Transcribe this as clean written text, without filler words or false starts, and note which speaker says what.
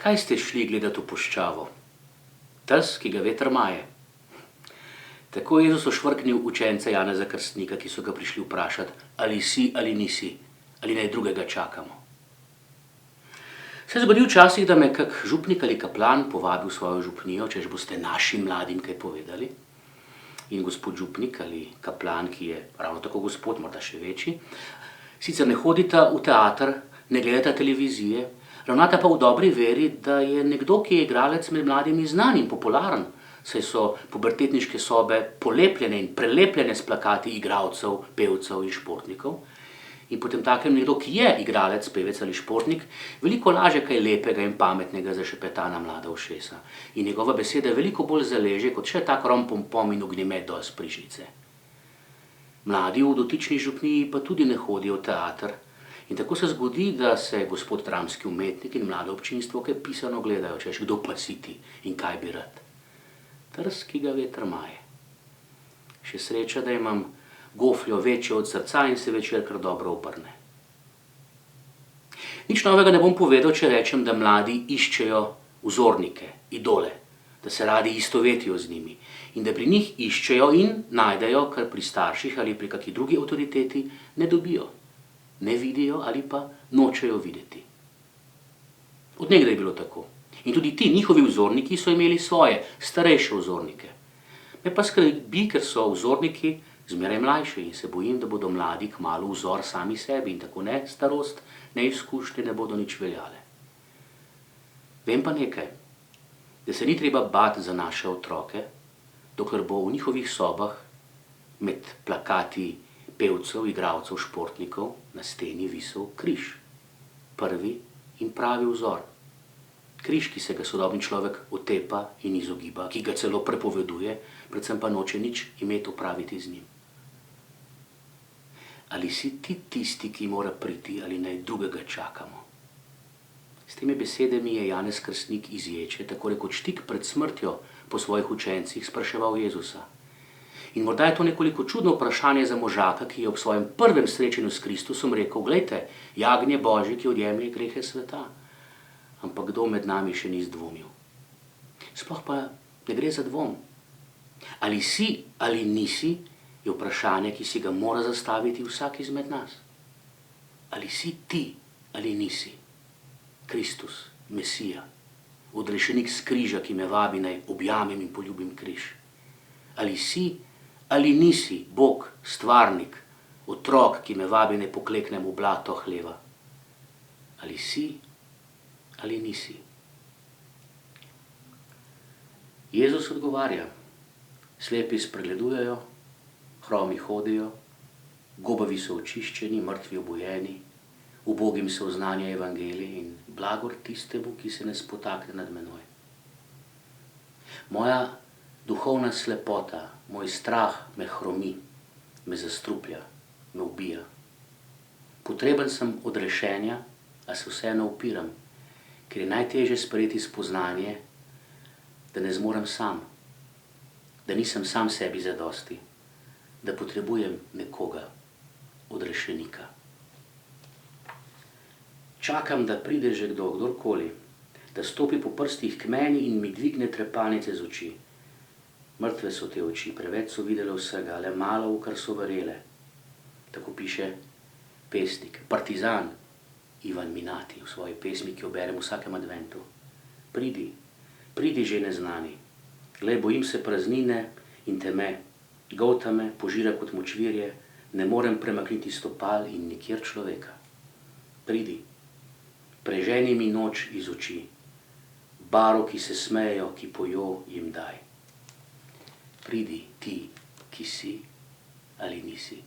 Speaker 1: Kaj ste šli gledati v puščavo? Trs, ki ga veter maje. Tako je Jezus ošvrknil učence Janeza Krstnika, ki so ga prišli vprašati, ali si ali nisi, ali naj drugega čakamo. Se je zgodil včasih, da me kak župnik ali kaplan povabil v svojo župnijo, češ boste našim mladim kaj povedali. In gospod župnik ali kaplan, ki je ravno tako gospod, morda še večji, sicer ne hodita v teater, ne gledata televizije, ravnata pa v dobri veri, da je nekdo, ki je igralec med mladimi znan in popularen, saj so pubertetniške sobe polepljene in prelepljene s plakati igralcev, pevcev in športnikov. In potem takem nekdo, ki je igralec, pevec ali športnik, veliko laže kaj lepega in pametnega zašepeta na mlada ušesa. In njegova beseda veliko bolj zaleže, kot še tak rompompom in ognjemet dol s prižnice. Mladi v dotični župniji pa tudi ne hodijo v teater. In tako se zgodi, da se gospod dramski umetnik in mlado občinstvo kaj pisano gledajo, češ kdo pa si ti in kaj bi rad. Trs, ki ga veter maje. Še sreča, da imam gofljo večjo od srca in se večer kar dobro obrne. Nič novega ne bom povedal, če rečem, da mladi iščejo vzornike, idole, da se radi istovetijo z njimi in da pri njih iščejo in najdejo, kar pri starših ali pri kaki drugi avtoriteti ne dobijo, ne vidijo ali pa nočejo videti. Od nekdaj je bilo tako. In tudi ti njihovi vzorniki so imeli svoje, starejše vzornike. Me pa skrbi, ker so vzorniki zmeraj mlajši in se bojim, da bodo mladi kmalu vzor sami sebi in tako ne starost, ne izkušnje ne bodo nič veljale. Vem pa nekaj, da se ni treba bati za naše otroke, dokler bo v njihovih sobah med plakati pevcev, igralcev, športnikov na steni visel križ. Prvi in pravi vzor. Križ, ki se ga sodobni človek otepa in izogiba, ki ga celo prepoveduje, predvsem pa noče nič imeti opraviti z njim. Ali si ti tisti, ki mora priti, ali naj drugega čakamo? S temi besedami je Janez Krstnik iz Ječe, tako rekoč tik pred smrtjo po svojih učencih spraševal Jezusa. In morda je to nekoliko čudno vprašanje za možaka, ki je ob svojem prvem srečanju s Kristusom rekel, glejte, jagnje Božje, ki odjemlje grehe sveta. Ampak kdo med nami še ni zdvomil? Sploh pa ne gre za dvom. Ali si ali nisi, je vprašanje, ki si ga mora zastaviti vsak izmed nas. Ali si ti ali nisi Kristus, Mesija, odrešenik s križa, ki me vabi naj objamem in poljubim križ? Ali si ali nisi Bog, stvarnik, otrok, ki me vabi naj pokleknem v blato hleva? Ali si ali nisi? Jezus odgovarja, slepi spregledujejo, hromi hodijo, gobavi so očiščeni, mrtvi obujeni, ubogim se oznanja evangelij in blagor tistemu, ki se ne spotakne nad menoj. Moja duhovna slepota, moj strah me hromi, me zastruplja, me ubija. Potreben sem odrešenja, a se vseeno upiram, ker je najtežje sprejeti spoznanje, da ne zmorem sam, da nisem sam sebi zadosti, da potrebujem nekoga, odrešenika. Čakam, da pride že kdorkoli, da stopi po prstih k meni in mi dvigne trepalnice z oči. Mrtve so te oči, preveč so videle vsega, le malo, v kar so verjele. Tako piše pesnik, partizan, Ivan Minati v svoji pesmi, ki jo berem v vsakem adventu. Pridi že neznani. Glej, bojim se praznine in teme, golta me, požira kot močvirje, ne morem premakniti stopal in nikjer človeka. Pridi, preženi mi noč iz oči, baro, ki se smejejo, ki pojo, jim daj. Pridi ti, ki si ali nisi.